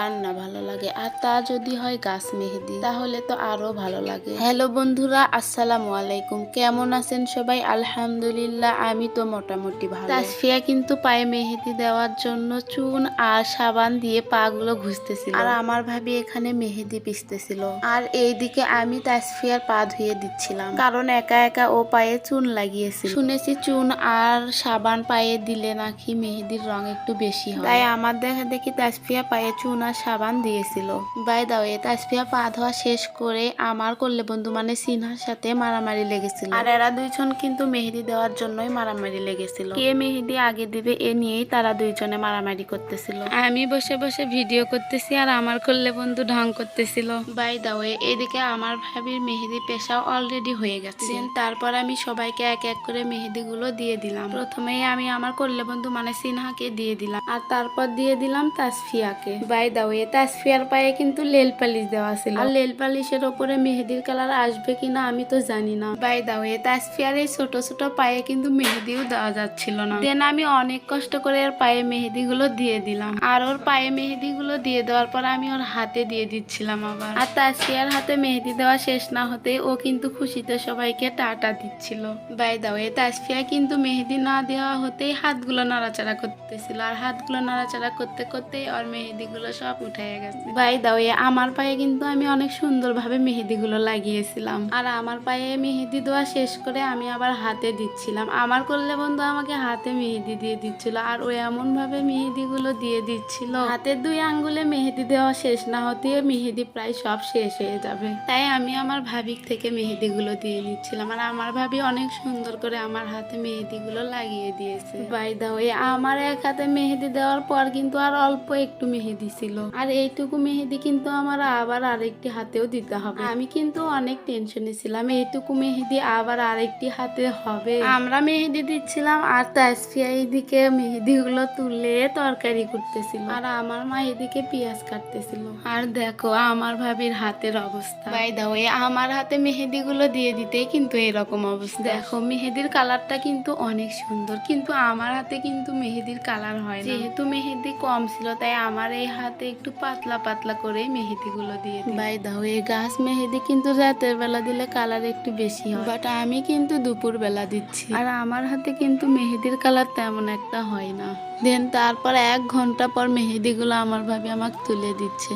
কার না ভালো লাগে, আর তা যদি হয় গাছ মেহেদি তাহলে তো আরো ভালো লাগে। হ্যালো বন্ধুরা, আসসালামু আলাইকুম। কেমন আছেন সবাই? আলহামদুলিল্লাহ, আমি তো মোটামুটি ভালো। তাসফিয়া কিন্তু পায়ে মেহেদি দেওয়ার জন্য চুন আর সাবান দিয়ে পা গুলো ঘুষতেছিল, আর আমার ভাবি এখানে মেহেদি পিষতেছিল, আর এইদিকে আমি তাসফিয়ার পা ধুয়ে দিচ্ছিলাম, কারণ একা একা ও পায়ে চুন লাগিয়েছিল। শুনেছি চুন আর সাবান পায়ে দিলে নাকি মেহেদির রং একটু বেশি হয়, তাই আমার দেখা দেখি তাসফিয়া পায়ে চুন আর সাবান দিয়েছিল। বাই দাও, তাসফিয়া পা ধোয়া শেষ করে আমার করলে বন্ধু মানে সিনহার সাথে মারামারি লেগেছিল, আর এরা দুইজন কিন্তু মেহেদি দেওয়ার জন্যই মারামারি লেগেছিল। কে মেহেদি আগে দিবে এ নিয়েই তারা দুইজনে মারামারি করতেছিল। আমি বসে বসে ভিডিও করতেছি আর আমার করলে বন্ধু ঢং করতেছিল। বাই দাও, এদিকে আমার ভাবির মেহেদি পেশা অলরেডি হয়ে গেছে। তারপর আমি সবাইকে এক এক করে মেহেদি গুলো দিয়ে দিলাম। প্রথমেই আমি আমার করলে বন্ধু মানে সিনহাকে দিয়ে দিলাম, আর তারপর দিয়ে দিলাম তাসফিয়াকে। বাই দাও, তাসফিয়ার পায়ে কিন্তু নেল পালিশ দেওয়া ছিল, আর নেল পালিশের ওপরে মেহেদির কালার আসবে কিনা আমি তো জানি না। বাই দাও, তাসফিয়ার এই ছোট ছোট পায়ে কিন্তু মেহেদিও দেওয়া যাচ্ছিল না। দেন আমি অনেক কষ্ট করে ওর পায়ে মেহেদি গুলো দিয়ে দিলাম, আর ওর পায়ে মেহেদি গুলো দিয়ে দেওয়ার পর আমি ওর হাতে দিয়ে দিচ্ছিলাম আবার। আর তাসফিয়ার হাতে মেহেদি দেওয়া শেষ না হতে ও কিন্তু খুশিতে সবাইকে টাটা দিচ্ছিল। বাই দাও, তাসফিয়া কিন্তু মেহেদি না দেওয়া হতেই হাতগুলো নাড়াচাড়া করতেছিল, আর হাতগুলো নাড়াচাড়া করতে করতে ওর মেহেদি গুলো সব উঠে গেছে। বাই দাও, আমার পায়ে কিন্তু আমি অনেক সুন্দরভাবে মেহেদি গুলো লাগিয়েছিলাম, আর আমার পায়ে মেহেদি দেওয়া শেষ করে আমি আবার হাতে দিচ্ছিলাম। আমার করলে বন্ধু আমাকে হাতে মেহেদি দিয়ে দিচ্ছিল, আর ও এমন ভাবে মেহেদি গুলো দিয়ে দিচ্ছিল, হাতের দুই আঙ্গুলে মেহেদি দেওয়া শেষ না হতে মেহেদি প্রায় সব শেষ হয়ে যাবে। তাই আমি আমার ভাবির থেকে মেহেদি গুলো দিয়ে নিচ্ছিলাম, আর আমার ভাবি অনেক সুন্দর করে আমার হাতে মেহেদি গুলো লাগিয়ে দিয়েছে। বাই দাও, আমার এক হাতে মেহেদি দেওয়ার পর কিন্তু আর অল্প একটু মেহেদি ছিল, আর এইটুকু মেহেদি কিন্তু আমার আবার আরেকটি হাতেও দিতে হবে। আমি কিন্তু অনেক টেনশনে ছিলাম, এইটুকু মেহেদি আবার আরেকটি হাতে হবে। আমরা মেহেদি দিচ্ছিলাম, আর তাসফিয়া এইদিকে মেহেদি গুলো তুলে তরকারি করতেছিল, আর আমার মা এদিকে পেঁয়াজ কাটতেছিল। আর দেখো আমার ভাবির হাতের অবস্থা। বাই দাও, আমার হাতে মেহেদি গুলো দিয়ে দিতে কিন্তু এরকম অবস্থা। দেখো মেহেদির কালারটা কিন্তু অনেক সুন্দর, কিন্তু আমার হাতে কিন্তু মেহেদির কালার হয় না। যেহেতু মেহেদি কম ছিল তাই আমার এই হাতে একটু পাতলা পাতলা করে মেহেদি গুলো দিয়ে দিই। বাই দাও, এই গাছ মেহেদি কিন্তু রাতের বেলা দিলে কালার একটু বেশি হয়, বাট আমি কিন্তু দুপুর বেলা দিচ্ছি, আর আমার হাতে কিন্তু মেহেদির কালার তেমন একটা হয় না। দেন তারপর 1 ঘন্টা পর মেহেদি গুলো আমার ভাবি আমাকে তুলে দিচ্ছে।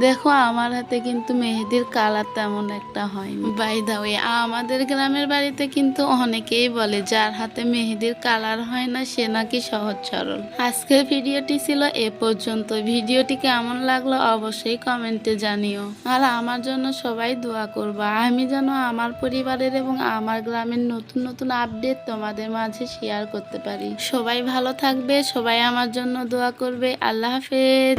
দেখো আমার হাতে কিন্তু মেহেদির কালার তেমন একটা হয়নি। বাই দাও, আমাদের গ্রামের বাড়িতে কিন্তু অনেকেই বলে যার হাতে মেহেদির কালার হয় না সে নাকি সহজ সরল। আজকের ভিডিওটি ছিল এ পর্যন্ত। ভিডিওটি কেমন লাগলো অবশ্যই কমেন্টে জানিও, আর আমার জন্য সবাই দোয়া করবা, আমি যেন আমার পরিবারের এবং আমার গ্রামের নতুন নতুন আপডেট তোমাদের মাঝে শেয়ার করতে পারি। সবাই ভালো থাকবে, সবাই আমার জন্য দোয়া করবে। আল্লাহ হাফেজ।